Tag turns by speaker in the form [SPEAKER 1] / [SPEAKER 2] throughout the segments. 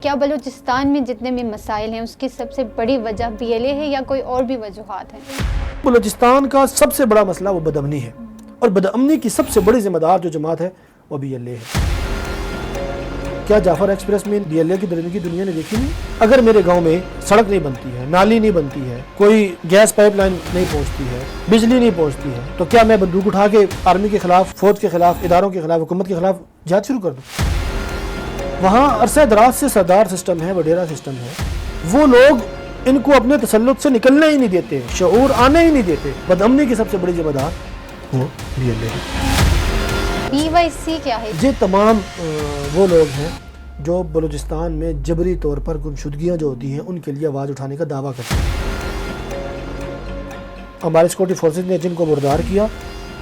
[SPEAKER 1] کیا بلوچستان میں جتنے بھی مسائل ہیں اس کی سب سے بڑی وجہ BLA ہے یا کوئی اور بھی وجوہات ہیں؟
[SPEAKER 2] بلوچستان کا سب سے بڑا مسئلہ وہ بدامنی ہے، اور بدامنی کی سب سے بڑی ذمہ دار جو جماعت ہے وہ BLA ہے۔ کیا جعفر ایکسپریس میں BLA کی درندگی دنیا نے دیکھی نہیں؟ اگر میرے گاؤں میں سڑک نہیں بنتی ہے، نالی نہیں بنتی ہے، کوئی گیس پائپ لائن نہیں پہنچتی ہے، بجلی نہیں پہنچتی ہے، تو کیا میں بندوق اٹھا کے آرمی کے خلاف، فوج کے خلاف، اداروں کے خلاف، حکومت کے خلاف جہاد شروع کر دوں؟ وہاں عرصہ دراز سے سردار سسٹم ہے، وڈیرا سسٹم ہے، وہ لوگ ان کو اپنے تسلط سے نکلنے ہی نہیں دیتے، شعور آنے ہی نہیں دیتے۔ بدامنی کی سب سے بڑی ذمہ دار وہ BLA ہے۔
[SPEAKER 1] BYC کیا ہے؟
[SPEAKER 2] یہ تمام وہ لوگ ہیں جو بلوچستان میں جبری طور پر گمشدگیاں جو ہوتی ہیں ان کے لیے آواز اٹھانے کا دعویٰ کرتے ہیں۔ ہمارے سیکورٹی فورسز نے جن کو مردار کیا،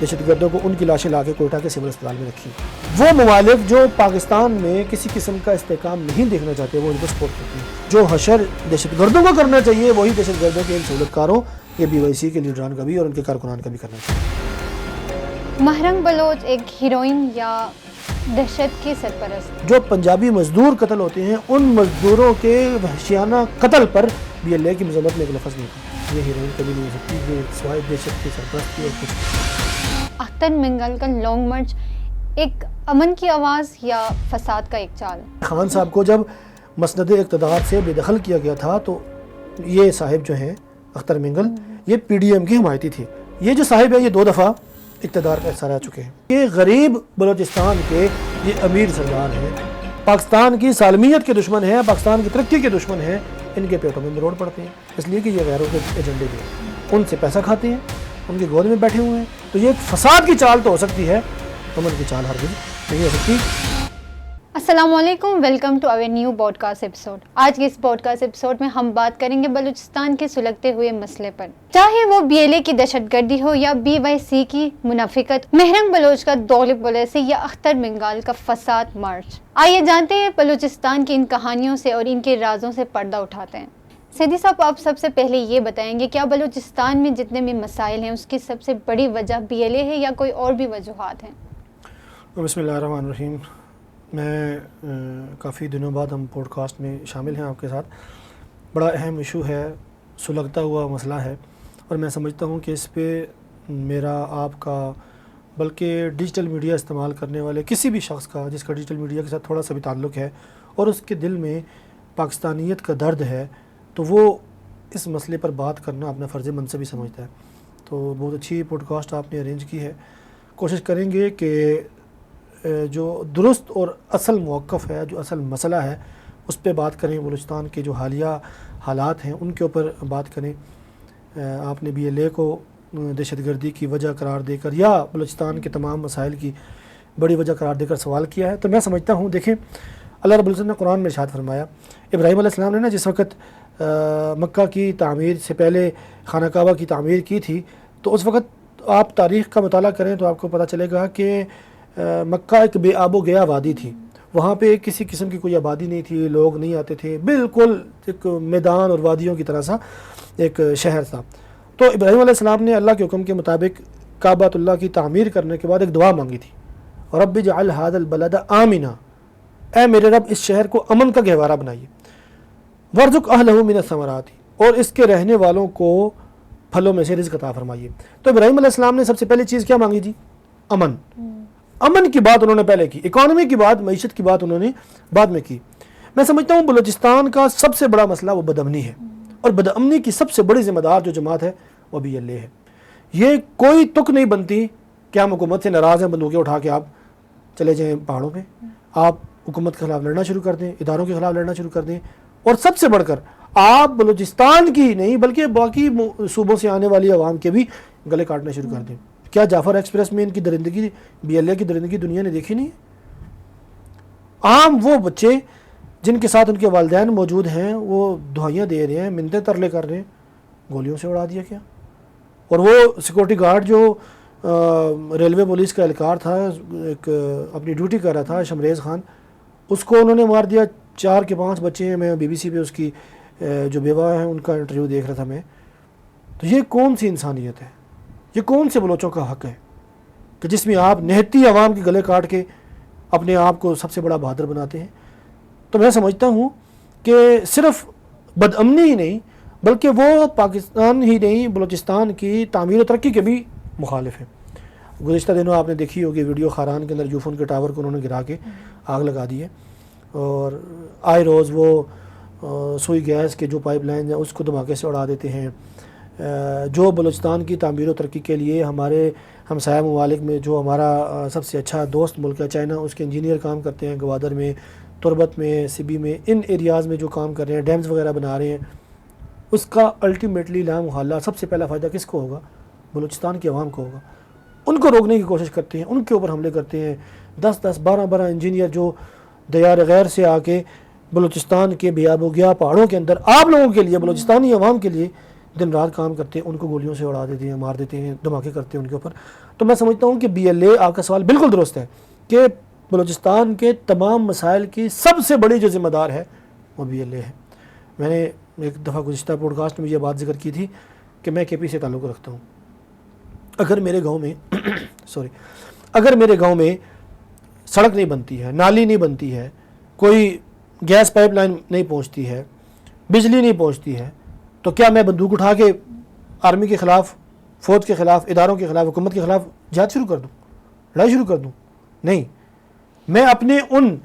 [SPEAKER 2] دہشت گردوں کو، ان کی لاشیں لا کے کوئٹہ کے سول اسپتال میں رکھی۔ وہ ممالک جو پاکستان میں کسی قسم کا استحکام نہیں دیکھنا چاہتے وہ ان کو سپورٹ کرتے ہیں۔ جو حشر دہشت گردوں کو کرنا چاہیے وہی دہشت گردوں کے ان سہولت کاروں یا BYC کے لیڈران کا بھی اور ان کے کارکنان کا بھی کرنا چاہیے۔
[SPEAKER 1] مہرنگ بلوچ ایک ہیروئن یا دہشت کی سرپرست؟
[SPEAKER 2] جو پنجابی مزدور قتل ہوتے ہیں ان مزدوروں کے وحشیانہ قتل پر BLA کی مذمت میں ایک لفظ نہیں تھا۔ یہ ہیروئن کبھی نہیں ہو سکتی، یہ سوائے دہشت کی سرپرست کی اور کچھ۔
[SPEAKER 1] اختر منگل کا لانگ مارچ ایک امن کی آواز یا فساد کا ایک چال؟
[SPEAKER 2] خان صاحب کو جب مسند اقتدار سے بے دخل کیا گیا تھا تو یہ صاحب جو ہیں اختر منگل یہ PDM کی حمایتی تھے۔ یہ جو صاحب ہے یہ 2 دفعہ اقتدار کا حصہ رہ چکے ہیں۔ یہ غریب بلوچستان کے یہ امیر سردار ہیں، پاکستان کی سالمیت کے دشمن ہیں، پاکستان کی ترقی کے دشمن ہیں۔ ان کے پیٹوں میں مروڑ پڑتے ہیں اس لیے کہ یہ غیروں کے ایجنڈے کے ہیں، ان سے پیسہ کھاتے ہیں، ان کے گود میں بیٹھے ہوئے ہیں۔ تو یہ فساد کی چال تو ہو سکتی ہے، امن کی چال ہرگز نہیں ہو سکتی۔
[SPEAKER 1] السلام علیکم، welcome to our new podcast episode. آج کے اس پوڈ کاسٹ ایپیسوڈ میں ہم بات کریں گے بلوچستان کے سلگتے ہوئے مسئلے پر، چاہے وہ BLA کی دہشت گردی ہو یا BYC کی منافقت، مہرنگ بلوچ کا دول پالیسی یا اختر منگل کا فساد مارچ۔ آئیے جانتے ہیں بلوچستان کی ان کہانیوں سے اور ان کے رازوں سے پردہ اٹھاتے ہیں۔ سیدھی صاحب، آپ سب سے پہلے یہ بتائیں گے کیا بلوچستان میں جتنے بھی مسائل ہیں اس کی سب سے بڑی وجہ BLA ہے یا کوئی اور بھی وجوہات ہیں؟
[SPEAKER 2] بسم اللہ الرحمن الرحیم۔ میں کافی دنوں بعد ہم پوڈ کاسٹ میں شامل ہیں آپ کے ساتھ۔ بڑا اہم ایشو ہے، سلگتا ہوا مسئلہ ہے، اور میں سمجھتا ہوں کہ اس پہ میرا، آپ کا، بلکہ ڈیجیٹل میڈیا استعمال کرنے والے کسی بھی شخص کا جس کا ڈیجیٹل میڈیا کے ساتھ تھوڑا سا بھی تعلق ہے اور اس کے دل میں پاکستانیت کا درد ہے تو وہ اس مسئلے پر بات کرنا اپنا فرض منصبی سمجھتا ہے۔ تو بہت اچھی پوڈ کاسٹ آپ نے ارینج کی ہے۔ کوشش کریں گے کہ جو درست اور اصل موقف ہے، جو اصل مسئلہ ہے اس پہ بات کریں، بلوچستان کے جو حالیہ حالات ہیں ان کے اوپر بات کریں۔ آپ نے BLA کو دہشت گردی کی وجہ قرار دے کر یا بلوچستان کے تمام مسائل کی بڑی وجہ قرار دے کر سوال کیا ہے، تو میں سمجھتا ہوں، دیکھیں اللہ رب العزت نے قرآن میں ارشاد فرمایا، ابراہیم علیہ السلام نے نا جس وقت مکہ کی تعمیر سے پہلے خانہ کعبہ کی تعمیر کی تھی تو اس وقت آپ تاریخ کا مطالعہ کریں تو آپ کو پتہ چلے گا کہ مکہ ایک بے آب و گیا وادی تھی، وہاں پہ کسی قسم کی کوئی آبادی نہیں تھی، لوگ نہیں آتے تھے، بالکل ایک میدان اور وادیوں کی طرح سا ایک شہر تھا۔ تو ابراہیم علیہ السلام نے اللہ کے حکم کے مطابق کعبۃ اللہ کی تعمیر کرنے کے بعد ایک دعا مانگی تھی، رب اجعل ھذا البلد آمنا، اے میرے رب اس شہر کو امن کا گہوارہ بنائیے، وارزق اہلہ من الثمرات، اور اس کے رہنے والوں کو پھلوں میں سے رزق عطا فرمائیے۔ تو ابراہیم علیہ السلام نے سب سے پہلی چیز کیا مانگی جی؟ امن۔ امن کی بات انہوں نے پہلے کی، اکانومی کی بات، معیشت کی بات انہوں نے بعد میں کی۔ میں سمجھتا ہوں بلوچستان کا سب سے بڑا مسئلہ وہ بدامنی ہے، اور بدامنی کی سب سے بڑی ذمہ دار جو جماعت ہے وہ BLA ہے۔ یہ کوئی تک نہیں بنتی کہ ہم حکومت سے ناراض ہیں، بندوقیں اٹھا کے آپ چلے جائیں پہاڑوں پہ، آپ حکومت کے خلاف لڑنا شروع کر دیں، اداروں کے خلاف لڑنا شروع کر دیں، اور سب سے بڑھ کر آپ بلوچستان کی نہیں بلکہ باقی صوبوں سے آنے والی عوام کے بھی گلے کاٹنا شروع کر دیں۔ کیا جعفر ایکسپریس میں ان کی درندگی، BLA کی درندگی دنیا نے دیکھی نہیں؟ عام وہ بچے جن کے ساتھ ان کے والدین موجود ہیں وہ دعائیاں دے رہے ہیں، منتیں ترلے کر رہے ہیں، گولیوں سے اڑا دیا کیا؟ اور وہ سیکورٹی گارڈ جو ریلوے پولیس کا اہلکار تھا، ایک اپنی ڈیوٹی کر رہا تھا، شمریز خان، اس کو انہوں نے مار دیا۔ 4 کے 5 بچے ہیں، میں BBC پہ اس کی جو بیوہ ہیں ان کا انٹرویو دیکھ رہا تھا میں۔ تو یہ کون سی انسانیت ہے؟ یہ کون سے بلوچوں کا حق ہے کہ جس میں آپ نہتی عوام کے گلے کاٹ کے اپنے آپ کو سب سے بڑا بہادر بناتے ہیں؟ تو میں سمجھتا ہوں کہ صرف بدامنی ہی نہیں بلکہ وہ پاکستان ہی نہیں بلوچستان کی تعمیر و ترقی کے بھی مخالف ہیں. گزشتہ دنوں آپ نے دیکھی ہوگی ویڈیو خاران کے اندر یوفون کے ٹاور کو انہوں نے گرا کے آگ لگا دی ہے, اور آئے روز وہ سوئی گیس کے جو پائپ لائن ہیں اس کو دھماکے سے اڑا دیتے ہیں. جو بلوچستان کی تعمیر و ترقی کے لیے ہمارے ہمسایہ ممالک میں جو ہمارا سب سے اچھا دوست ملک ہے چائنا, اس کے انجینئر کام کرتے ہیں گوادر میں, تربت میں, سبی میں, ان ایریاز میں جو کام کر رہے ہیں, ڈیمز وغیرہ بنا رہے ہیں, اس کا الٹیمیٹلی لامحالہ سب سے پہلا فائدہ کس کو ہوگا؟ بلوچستان کی عوام کو ہوگا. ان کو روکنے کی کوشش کرتے ہیں, ان کے اوپر حملے کرتے ہیں. 10-10 12-12 انجینئر جو دیار غیر سے آ کے بلوچستان کے بیاب و گیا پہاڑوں کے اندر آپ لوگوں کے لیے, بلوچستانی عوام کے لیے دن رات کام کرتے ہیں, ان کو گولیوں سے اڑا دیتے ہیں, مار دیتے ہیں, دھماکے کرتے ہیں ان کے اوپر. تو میں سمجھتا ہوں کہ BLA آپ کا سوال بالکل درست ہے کہ بلوچستان کے تمام مسائل کی سب سے بڑی جو ذمہ دار ہے وہ BLA ہے. میں نے ایک دفعہ گزشتہ پوڈ کاسٹ میں یہ بات ذکر کی تھی کہ میں KP سے تعلق رکھتا ہوں. اگر میرے گاؤں میں اگر میرے گاؤں میں سڑک نہیں بنتی ہے, نالی نہیں بنتی ہے, کوئی گیس پائپ لائن نہیں پہنچتی ہے, بجلی نہیں پہنچتی ہے, تو کیا میں بندوق اٹھا کے آرمی کے خلاف, فوج کے خلاف, اداروں کے خلاف, حکومت کے خلاف جہاد شروع کر دوں, لڑائی شروع کر دوں؟ نہیں. میں اپنے ان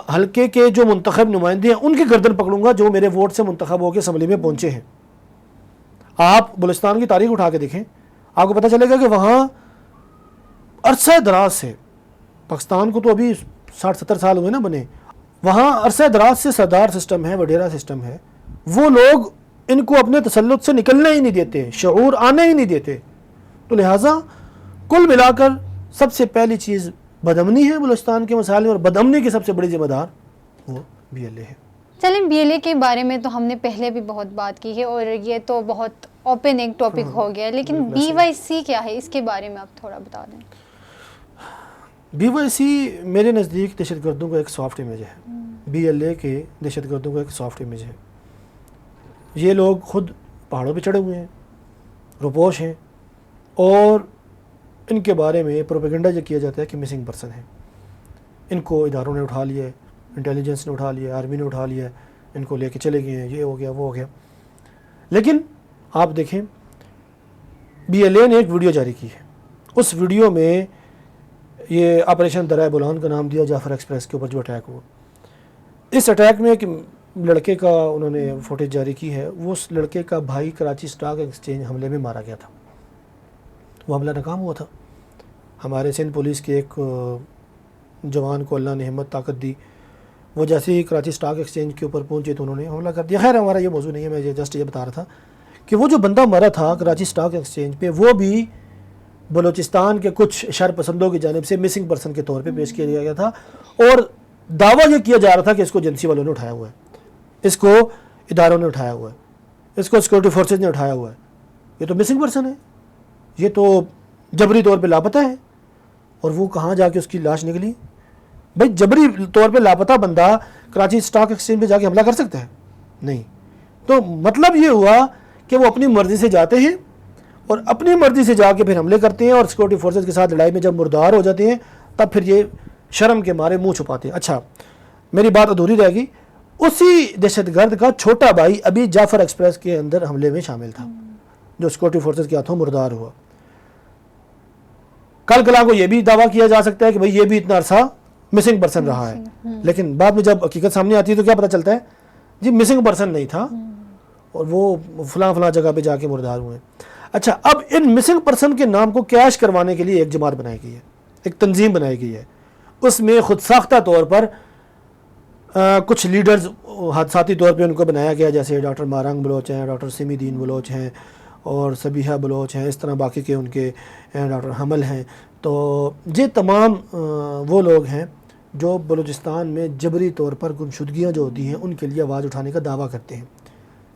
[SPEAKER 2] حلقے کے جو منتخب نمائندے ہیں ان کی گردن پکڑوں گا جو میرے ووٹ سے منتخب ہو کے اسمبلی میں پہنچے ہیں. آپ بلوچستان کی تاریخ اٹھا کے دیکھیں, آپ کو پتہ چلے گا کہ وہاں عرصہ دراز سے, پاکستان کو تو ابھی 60-70 سال ہوئے نا بنے, وہاں عرصہ دراز سے سردار سسٹم ہے, وڈیرا سسٹم ہے. وہ لوگ ان کو اپنے تسلط سے نکلنے ہی نہیں دیتے, شعور آنے ہی نہیں دیتے. تو لہٰذا کل ملا کر سب سے پہلی چیز بدامنی ہے بلوچستان کے مسائل میں, اور بدامنی کی سب سے بڑی ذمہ دار وہ BLA ہے.
[SPEAKER 1] چلیں BLA کے بارے میں تو ہم نے پہلے بھی بہت بات کی ہے اور یہ تو بہت اوپن ایک ٹاپک ہو گیا, لیکن BYC کیا ہے, اس کے بارے میں آپ تھوڑا بتا دیں.
[SPEAKER 2] BYC میرے نزدیک دہشت گردوں کا ایک سافٹ امیج ہے. BLA کے دہشت گردوں کا ایک سافٹ امیج ہے. یہ لوگ خود پہاڑوں پہ چڑھے ہوئے ہیں, روپوش ہیں, اور ان کے بارے میں پروپیگنڈا یہ کیا جاتا ہے کہ مسنگ پرسن ہے. ان کو اداروں نے اٹھا لیا ہے, انٹیلیجنس نے اٹھا لیا, آرمی نے اٹھا لیا, ان کو لے کے چلے گئے ہیں, یہ ہو گیا وہ ہو گیا. لیکن آپ دیکھیں BLA نے ایک ویڈیو جاری کی ہے. اس ویڈیو میں یہ آپریشن درائے بولان کا نام دیا جعفر ایکسپریس کے اوپر جو اٹیک ہوا. اس اٹیک میں ایک لڑکے کا انہوں نے فوٹیج جاری کی ہے. وہ اس لڑکے کا بھائی کراچی اسٹاک ایکسچینج حملے میں مارا گیا تھا. وہ حملہ ناکام ہوا تھا. ہمارے سندھ پولیس کے ایک جوان کو اللہ نے ہمت طاقت دی, وہ جیسے ہی کراچی اسٹاک ایکسچینج کے اوپر پہنچے تو انہوں نے حملہ کر دیا. خیر ہمارا یہ موضوع نہیں ہے, میں جسٹ یہ بتا رہا تھا کہ وہ جو بندہ مرا تھا کراچی اسٹاک ایکسچینج پہ, وہ بھی بلوچستان کے کچھ شر پسندوں کی جانب سے مسنگ پرسن کے طور پہ پیش کیا گیا تھا, اور دعویٰ یہ کیا جا رہا تھا کہ اس کو ایجنسی والوں نے اٹھایا ہوا ہے, اس کو اداروں نے اٹھایا ہوا ہے, اس کو سیکورٹی فورسز نے اٹھایا ہوا ہے. یہ تو مسنگ پرسن ہے, یہ تو جبری طور پہ لاپتہ ہے. اور وہ کہاں جا کے اس کی لاش نکلی؟ بھائی جبری طور پہ لاپتہ بندہ کراچی اسٹاک ایکسچینج پہ جا کے حملہ کر سکتا ہے؟ نہیں. تو مطلب یہ ہوا کہ وہ اپنی مرضی سے جاتے ہیں اور اپنی مرضی سے جا کے پھر حملے کرتے ہیں, اور سیکورٹی فورسز کے ساتھ لڑائی میں جب مردار ہو جاتے ہیں تب پھر یہ شرم کے مارے منہ چھپاتے ہیں. اچھا میری بات ادھوری رہ گئی. اسی دہشت گرد کا چھوٹا بھائی ابھی جعفر ایکسپریس کے اندر حملے میں شامل تھا, جو سیکورٹی فورسز کے ہاتھوں مردار ہوا. کل کلا کو یہ بھی دعویٰ کیا جا سکتا ہے کہ بھئی یہ بھی اتنا عرصہ مسنگ پرسن رہا ہے, لیکن بعد میں جب حقیقت سامنے آتی ہے تو کیا پتہ چلتا ہے جی مسنگ پرسن نہیں تھا, اور وہ فلاں جگہ پہ جا کے مردار ہوئے. اچھا اب ان مسنگ پرسن کے نام کو کیش کروانے کے لیے ایک جماعت بنائی گئی ہے, ایک تنظیم بنائی گئی ہے. اس میں خود ساختہ طور پر کچھ لیڈرز حادثاتی طور پہ ان کو بنایا گیا, جیسے ڈاکٹر مارنگ بلوچ ہیں, ڈاکٹر سمی دین بلوچ ہیں, اور سبیحہ بلوچ ہیں, اس طرح باقی کے ان کے ڈاکٹر حمل ہیں. تو یہ تمام وہ لوگ ہیں جو بلوچستان میں جبری طور پر گمشدگیاں جو ہوتی ہیں ان کے لیے آواز اٹھانے کا دعویٰ کرتے ہیں.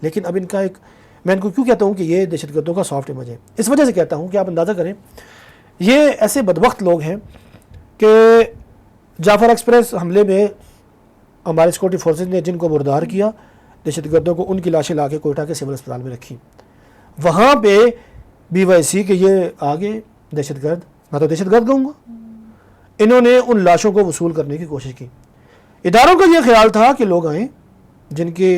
[SPEAKER 2] لیکن اب ان کا ایک, میں ان کو کیوں کہتا ہوں کہ یہ دہشت گردوں کا سافٹ امیج ہے, اس وجہ سے کہتا ہوں کہ آپ اندازہ کریں یہ ایسے بدبخت لوگ ہیں کہ جعفر ایکسپریس حملے میں ہمارے سیکورٹی فورسز نے جن کو مردار کیا, دہشت گردوں کو ان کی لاشیں لا کے کوئٹہ کے سول اسپتال میں رکھی. وہاں پہ BYC کہ یہ آگے دہشت گرد, میں تو دہشت گرد کہوں گا, انہوں نے ان لاشوں کو وصول کرنے کی کوشش کی. اداروں کا یہ خیال تھا کہ لوگ آئیں, جن کے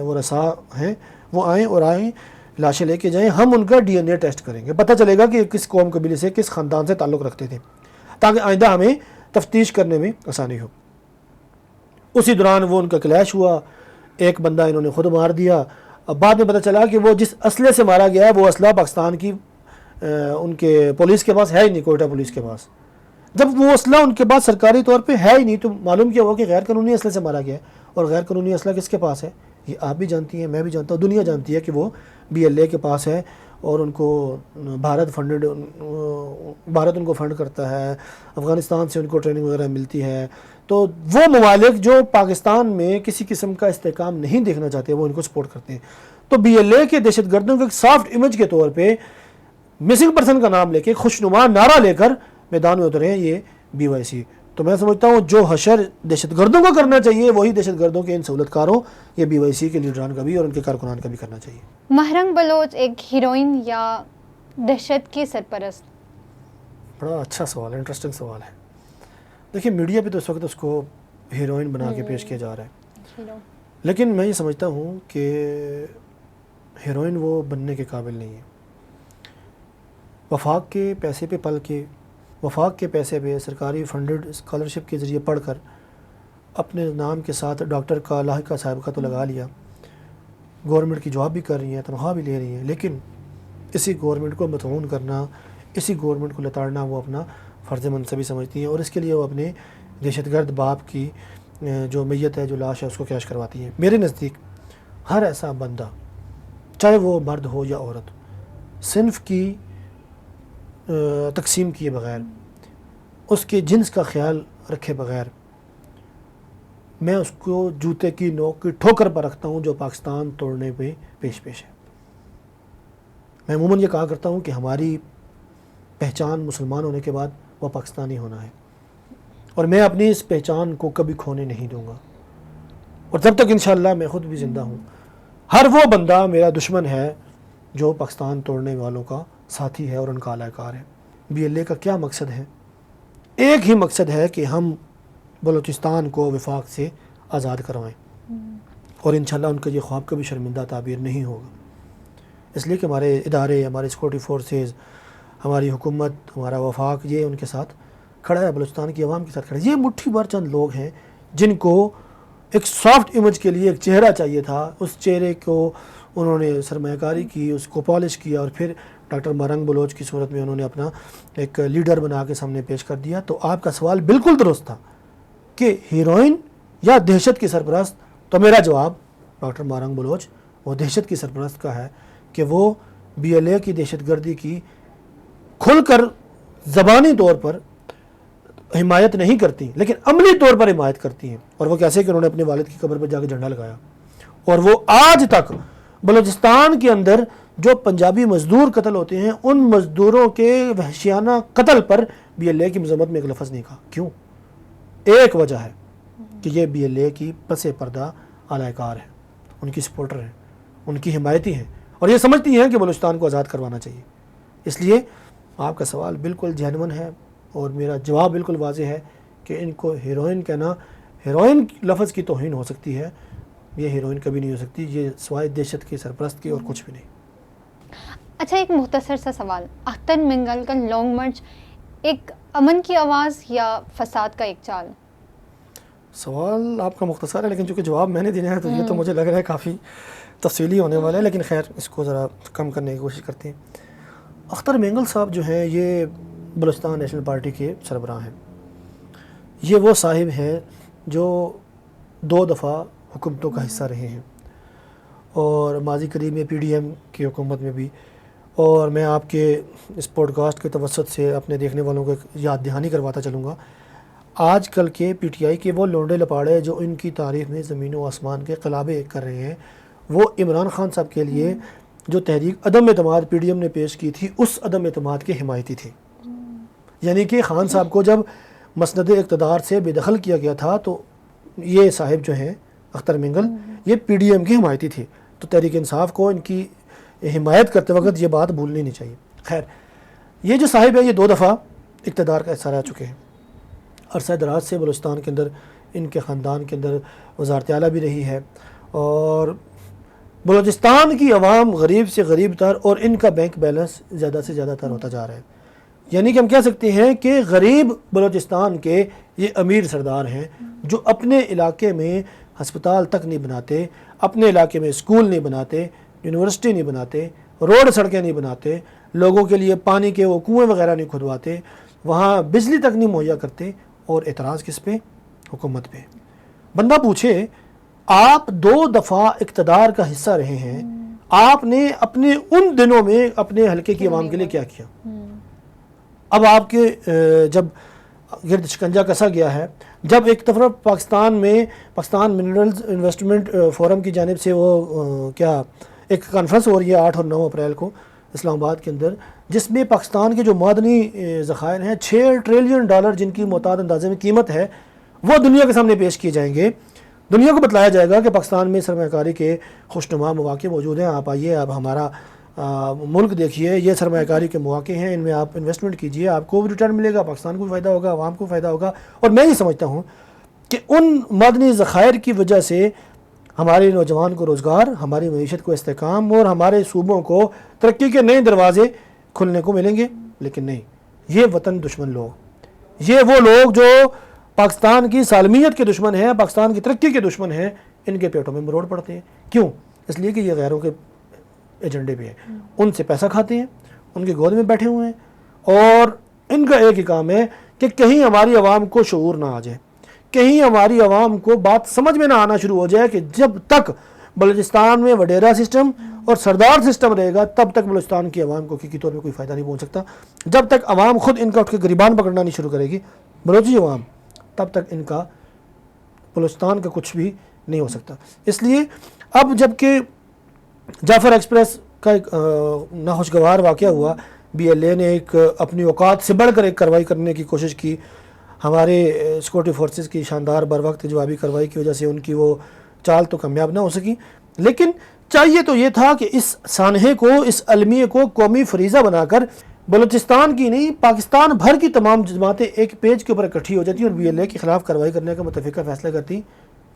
[SPEAKER 2] وہ رسا ہیں وہ آئیں اور لاشیں لے کے جائیں, ہم ان کا ڈی این اے ٹیسٹ کریں گے, پتہ چلے گا کہ کس قوم قبیلے سے کس خاندان سے تعلق رکھتے تھے, تاکہ آئندہ ہمیں تفتیش کرنے میں آسانی ہو. اسی دوران وہ ان کا کلیش ہوا, ایک بندہ انہوں نے خود مار دیا. اب بعد میں پتہ چلا کہ وہ جس اسلحے سے مارا گیا ہے وہ اسلحہ پاکستان کی ان کے پولیس کے پاس ہے ہی نہیں, کوئٹہ پولیس کے پاس. جب وہ اسلحہ ان کے پاس سرکاری طور پہ ہے ہی نہیں تو معلوم کیا ہوا کہ غیر قانونی اسلحے سے مارا گیا ہے. اور غیر قانونی اسلحہ کس کے پاس ہے یہ آپ بھی جانتی ہیں, میں بھی جانتا ہوں, دنیا جانتی ہے کہ وہ بی ایل اے کے پاس ہے, اور ان کو بھارت ان کو فنڈ کرتا ہے, افغانستان سے ان کو ٹریننگ وغیرہ ملتی ہے. تو وہ ممالک جو پاکستان میں کسی قسم کا استحکام نہیں دیکھنا چاہتے وہ ان کو سپورٹ کرتے ہیں. تو بی ایل اے کے دہشت گردوں کے ایک سافٹ امیج کے طور پہ مسنگ پرسن کا نام لے کے خوشنما نعرہ لے کر میدان میں اترے ہیں یہ بی وائی سی. تو میں سمجھتا ہوں جو حشر دہشت گردوں کو کرنا چاہیے وہی دہشت گردوں کے ان سہولت کاروں یہ بی وائی سی کے لیڈران کا بھی اور ان کے کارکنان کا بھی کرنا چاہیے.
[SPEAKER 1] مہرنگ بلوچ ایک ہیروئن یا دہشت کی سرپرست؟
[SPEAKER 2] بڑا اچھا سوال ہے, انٹرسٹنگ سوال ہے. دیکھیے میڈیا پہ تو اس وقت اس کو ہیروئن بنا کے پیش کیا جا رہا ہے, لیکن میں یہ سمجھتا ہوں کہ ہیروئن وہ بننے کے قابل نہیں ہے. وفاق کے پیسے پہ پل کے, وفاق کے پیسے پہ سرکاری فنڈڈ اسکالرشپ کے ذریعے پڑھ کر اپنے نام کے ساتھ ڈاکٹر کا لاحقہ صاحب کا تو لگا لیا, گورنمنٹ کی جاب بھی کر رہی ہیں, تنخواہ بھی لے رہی ہیں, لیکن اسی گورنمنٹ کو مطعون کرنا, اسی گورنمنٹ کو لتاڑنا وہ اپنا فرض منصبی سمجھتی ہیں, اور اس کے لیے وہ اپنے دہشت گرد باپ کی جو میت ہے, جو لاش ہے, اس کو کیش کرواتی ہیں. میرے نزدیک ہر ایسا بندہ, چاہے وہ مرد ہو یا عورت, صنف کی تقسیم کیے بغیر, اس کے جنس کا خیال رکھے بغیر, میں اس کو جوتے کی نوک کی ٹھوکر پر رکھتا ہوں جو پاکستان توڑنے پہ پیش ہے. میں عموماً یہ کہا کرتا ہوں کہ ہماری پہچان مسلمان ہونے کے بعد وہ پاکستانی ہونا ہے, اور میں اپنی اس پہچان کو کبھی کھونے نہیں دوں گا, اور جب تک انشاءاللہ میں خود بھی زندہ ہوں. ہر وہ بندہ میرا دشمن ہے جو پاکستان توڑنے والوں کا ساتھی ہے اور ان کا اعلی کار ہے. بی ایل اے کا کیا مقصد ہے؟ ایک ہی مقصد ہے کہ ہم بلوچستان کو وفاق سے آزاد کروائیں, اور انشاءاللہ ان کا یہ خواب کبھی شرمندہ تعبیر نہیں ہوگا. اس لیے کہ ہمارے ادارے, ہمارے سیکورٹی فورسز, ہماری حکومت, ہمارا وفاق یہ ان کے ساتھ کھڑا ہے, بلوچستان کی عوام کے ساتھ کھڑا ہے. یہ مٹھی بھر چند لوگ ہیں جن کو ایک سافٹ امیج کے لیے ایک چہرہ چاہیے تھا, اس چہرے کو انہوں نے سرمایہ کاری کی, اس کو پالش کیا, اور پھر ڈاکٹر مہرنگ بلوچ کی صورت میں انہوں نے اپنا ایک لیڈر بنا کے سامنے پیش کر دیا. تو آپ کا سوال بالکل درست تھا کہ ہیروئن یا دہشت کی سرپرست, تو میرا جواب ڈاکٹر مہرنگ بلوچ وہ دہشت کی سرپرست کا ہے کہ وہ بی ایل اے کی دہشت گردی کی کھل کر زبانی طور پر حمایت نہیں کرتی لیکن عملی طور پر حمایت کرتی ہیں. اور وہ کیسے کہ انہوں نے اپنے والد کی قبر پر جا کے جھنڈا لگایا, اور وہ آج تک بلوچستان کے اندر جو پنجابی مزدور قتل ہوتے ہیں ان مزدوروں کے وحشیانہ قتل پر بی ایل اے کی مذمت میں ایک لفظ نہیں کہا. کیوں؟ ایک وجہ ہے کہ یہ بی ایل اے کی پس پردہ اعلی کار ہیں, ان کی سپورٹر ہیں, ان کی حمایتی ہیں, اور یہ سمجھتی ہیں کہ بلوچستان کو آزاد کروانا چاہیے. اس لیے آپ کا سوال بالکل جینون ہے, اور میرا جواب بالکل واضح ہے کہ ان کو ہیروئن کہنا, ہیروئن لفظ کی توہین ہو سکتی ہے, یہ ہیروئن کبھی نہیں ہو سکتی, یہ سوائے دہشت کے سرپرست کی اور کچھ بھی نہیں.
[SPEAKER 1] اچھا, ایک مختصر سا سوال, اختر منگل کا لانگ مارچ ایک امن کی آواز یا فساد کا ایک چال؟
[SPEAKER 2] سوال آپ کا مختصر ہے, لیکن چونکہ جواب میں نے دینا ہے تو یہ تو مجھے لگ رہا ہے کافی تفصیلی ہونے والا ہے, لیکن خیر اس کو ذرا کم کرنے کی کوشش کرتے ہیں. اختر مینگل صاحب جو ہیں یہ بلوچستان نیشنل پارٹی کے سربراہ ہیں. یہ وہ صاحب ہیں جو 2 دفعہ حکومتوں کا حصہ رہے ہیں, اور ماضی قریب میں پی ڈی ایم کی حکومت میں بھی. اور میں آپ کے اس پوڈ کاسٹ کے توسط سے اپنے دیکھنے والوں کو یاد دہانی کرواتا چلوں گا, آج کل کے پی ٹی آئی کے وہ لونڈے لپاڑے جو ان کی تعریف میں زمین و آسمان کے قلابے کر رہے ہیں, وہ عمران خان صاحب کے لیے جو تحریک عدم اعتماد پی ڈی ایم نے پیش کی تھی اس عدم اعتماد کے حمایتی تھے. یعنی کہ خان صاحب کو جب مسند اقتدار سے بے دخل کیا گیا تھا تو یہ صاحب جو ہیں اختر مینگل یہ پی ڈی ایم کی حمایتی تھے. تو تحریک انصاف کو ان کی حمایت کرتے وقت یہ بات بھولنی نہیں چاہیے. خیر, یہ جو صاحب ہے یہ 2 دفعہ اقتدار کا حصہ رہ چکے ہیں. عرصہ دراز سے بلوچستان کے اندر ان کے خاندان کے اندر وزارت اعلیٰ بھی رہی ہے، اور بلوچستان کی عوام غریب سے غریب تر اور ان کا بینک بیلنس زیادہ سے زیادہ تر ہوتا جا رہا ہے. یعنی کہ ہم کہہ سکتے ہیں کہ غریب بلوچستان کے یہ امیر سردار ہیں جو اپنے علاقے میں ہسپتال تک نہیں بناتے، اپنے علاقے میں اسکول نہیں بناتے، یونیورسٹی نہیں بناتے، روڈ سڑکیں نہیں بناتے، لوگوں کے لیے پانی کے وہ کنویں وغیرہ نہیں کھدواتے، وہاں بجلی تک نہیں مہیا کرتے، اور اعتراض کس پہ؟ حکومت پہ. بندہ پوچھے آپ 2 دفعہ اقتدار کا حصہ رہے ہیں، آپ نے اپنے ان دنوں میں اپنے حلقے کی عوام کے لیے کیا کیا؟ اب آپ کے جب گرد شکنجہ کسا گیا ہے، جب ایک طرف پاکستان منرلز انویسٹمنٹ فورم کی جانب سے وہ ایک کانفرنس ہو رہی ہے 8 اور 9 اپریل کو اسلام آباد کے اندر، جس میں پاکستان کے جو معدنی ذخائر ہیں $6 ٹریلین جن کی معتاد اندازے میں قیمت ہے، وہ دنیا کے سامنے پیش کیے جائیں گے. دنیا کو بتلایا جائے گا کہ پاکستان میں سرمایہ کاری کے خوشنما مواقع موجود ہیں، آپ آئیے، آپ ہمارا ملک دیکھیے، یہ سرمایہ کاری کے مواقع ہیں، ان میں آپ انویسٹمنٹ کیجئے، آپ کو بھی ریٹرن ملے گا، پاکستان کو بھی فائدہ ہوگا، عوام کو فائدہ ہوگا. اور میں یہ سمجھتا ہوں کہ ان معدنی ذخائر کی وجہ سے ہمارے نوجوان کو روزگار، ہماری معیشت کو استحکام، اور ہمارے صوبوں کو ترقی کے نئے دروازے کھلنے کو ملیں گے. لیکن نہیں، یہ وطن دشمن لوگ، یہ وہ لوگ جو پاکستان کی سالمیت کے دشمن ہیں، پاکستان کی ترقی کے دشمن ہیں، ان کے پیٹوں میں مروڑ پڑتے ہیں. کیوں؟ اس لیے کہ یہ غیروں کے ایجنڈے پہ ہیں، ان سے پیسہ کھاتے ہیں، ان کے گود میں بیٹھے ہوئے ہیں، اور ان کا ایک ہی کام ہے کہ کہیں ہماری عوام کو شعور نہ آ جائے، کہیں ہماری عوام کو بات سمجھ میں نہ آنا شروع ہو جائے کہ جب تک بلوچستان میں وڈیرا سسٹم اور سردار سسٹم رہے گا تب تک بلوچستان کی عوام کو حقیقی طور پہ کوئی فائدہ نہیں پہنچ سکتا. جب تک عوام خود ان کا اٹھ کے گریبان پکڑنا نہیں شروع کرے گی، بلوچی عوام، تب تک ان کا بلوچستان کا کچھ بھی نہیں ہو سکتا. اس لیے اب جب کہ جعفر ایکسپریس کا ایک ناخوشگوار واقعہ ہوا، BLA نے ایک اپنی اوقات سے بڑھ کر ایک کارروائی کرنے کی کوشش کی، ہمارے سیکورٹی فورسز کی شاندار بر وقت جوابی کارروائی کی وجہ سے ان کی وہ چال تو کامیاب نہ ہو سکی. لیکن چاہیے تو یہ تھا کہ اس سانحے کو، اس المیے کو قومی فریضہ بنا کر بلوچستان کی نہیں، پاکستان بھر کی تمام جماعتیں ایک پیج کے اوپر اکٹھی ہو جاتی اور BLA کے خلاف کارروائی کرنے کا متفقہ فیصلہ کرتی.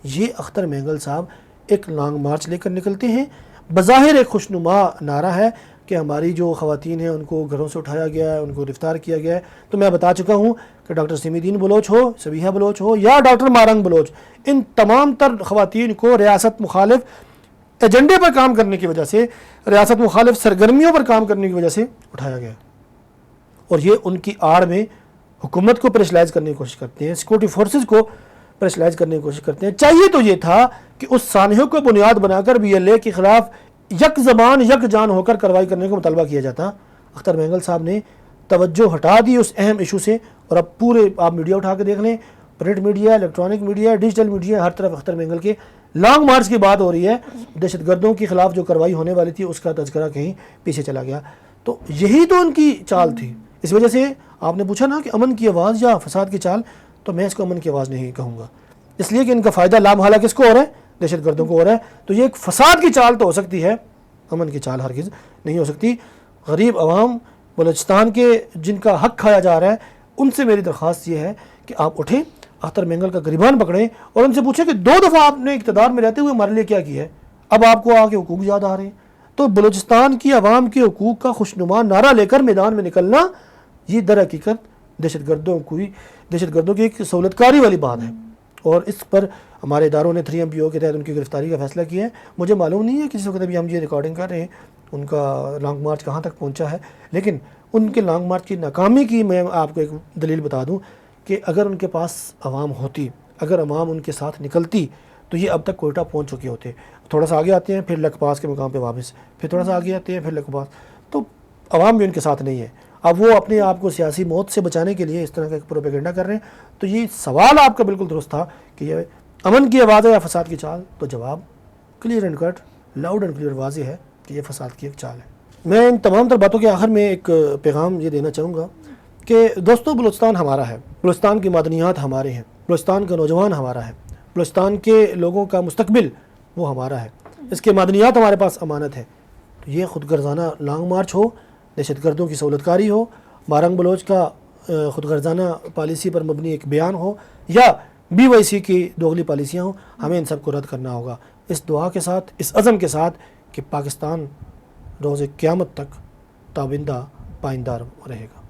[SPEAKER 2] یہ اختر مینگل صاحب ایک لانگ مارچ لے کر نکلتے ہیں. بظاہر ایک خوشنما نعرہ ہے کہ ہماری جو خواتین ہیں ان کو گھروں سے اٹھایا گیا ہے، ان کو گرفتار کیا گیا ہے. تو میں بتا چکا ہوں کہ ڈاکٹر سیمی الدین بلوچ ہو، سبیحہ بلوچ ہو، یا ڈاکٹر مارنگ بلوچ، ان تمام تر خواتین کو ریاست مخالف ایجنڈے پر کام کرنے کی وجہ سے، ریاست مخالف سرگرمیوں پر کام کرنے کی وجہ سے اٹھایا گیا. اور یہ ان کی آڑ میں حکومت کو پریشلائز کرنے کی کوشش کرتے ہیں، سیکورٹی فورسز کو پریشلائز کرنے کی کوشش کرتے ہیں. چاہیے تو یہ تھا کہ اس سانحے کو بنیاد بنا کر BLA کے خلاف یک زبان یک جان ہو کر کارروائی کرنے کو مطالبہ کیا جاتا. اختر مینگل صاحب نے توجہ ہٹا دی اس اہم ایشو سے، اور اب پورے آپ میڈیا اٹھا کے دیکھ لیں، print media, electronic media, digital media, ہر طرف اختر مینگل کے لانگ مارچ کی بات ہو رہی ہے. دہشت گردوں کے خلاف جو کارروائی ہونے والی تھی اس کا تذکرہ کہیں پیچھے چلا گیا. تو یہی تو ان کی چال تھی. اس وجہ سے آپ نے پوچھا نا کہ امن کی آواز یا فساد کی چال، تو میں اس کو امن کی آواز نہیں کہوں گا، اس لیے کہ ان کا فائدہ لامحالہ کس کو ہو رہا ہے؟ دہشت گردوں کو ہو رہا ہے. تو یہ ایک فساد کی چال تو ہو سکتی ہے، امن کی چال ہرگز نہیں ہو سکتی. غریب عوام بلوچستان کے جن کا حق کھایا جا رہا ہے، ان سے میری درخواست یہ ہے کہ آپ اٹھیں، اختر مینگل کا گریبان پکڑیں اور ان سے پوچھیں کہ 2 دفعہ آپ نے اقتدار میں رہتے ہوئے ہمارے لیے کیا کیا ہے، اب آپ کو آ کے حقوق یاد آ رہے ہیں. تو بلوچستان کی عوام کے حقوق کا خوشنما نعرہ لے کر میدان میں نکلنا، یہ در حقیقت دہشت گردوں کی ایک سہولت کاری والی بات ہے. اور اس پر ہمارے اداروں نے 3MPO کے تحت ان کی گرفتاری کا فیصلہ کیا ہے. مجھے معلوم نہیں ہے کسی وقت ابھی ہم یہ ریکارڈنگ کر رہے ہیں ان کا لانگ مارچ کہاں تک پہنچا ہے، لیکن ان کے لانگ مارچ کی ناکامی کی میں آپ کو ایک دلیل بتا دوں کہ اگر ان کے پاس عوام ہوتی، اگر عوام ان کے ساتھ نکلتی، تو یہ اب تک کوئٹہ پہنچ چکے ہوتے. تھوڑا سا آگے آتے ہیں پھر لکھپاس کے مقام پہ واپس، پھر تھوڑا سا آگے آتے ہیں پھر لکھپاس. تو عوام بھی ان کے ساتھ نہیں ہے. اب وہ اپنے آپ کو سیاسی موت سے بچانے کے لیے اس طرح کا ایک پروپیگنڈا کر رہے ہیں. تو یہ سوال آپ کا بالکل درست تھا کہ یہ امن کی آواز ہے یا فساد کی چال، تو جواب clear and cut, loud and clear واضح ہے کہ یہ فساد کی ایک چال ہے. میں ان تمام تر باتوں کے آخر میں ایک پیغام یہ دینا چاہوں گا کہ دوستو، بلوچستان ہمارا ہے، بلوچستان کی معدنیات ہمارے ہیں، بلوچستان کا نوجوان ہمارا ہے، بلوچستان کے لوگوں کا مستقبل وہ ہمارا ہے، اس کے معدنیات ہمارے پاس امانت ہے. تو یہ خود غرضانہ لانگ مارچ ہو، دہشت گردوں کی سہولت کاری ہو، مارنگ بلوچ کا خود غرضانہ پالیسی پر مبنی ایک بیان ہو، یا BYC کی دوغلی پالیسیاں ہوں، ہمیں ان سب کو رد کرنا ہوگا، اس دعا کے ساتھ، اس عزم کے ساتھ کہ پاکستان روز قیامت تک تابندہ پائندار رہے گا.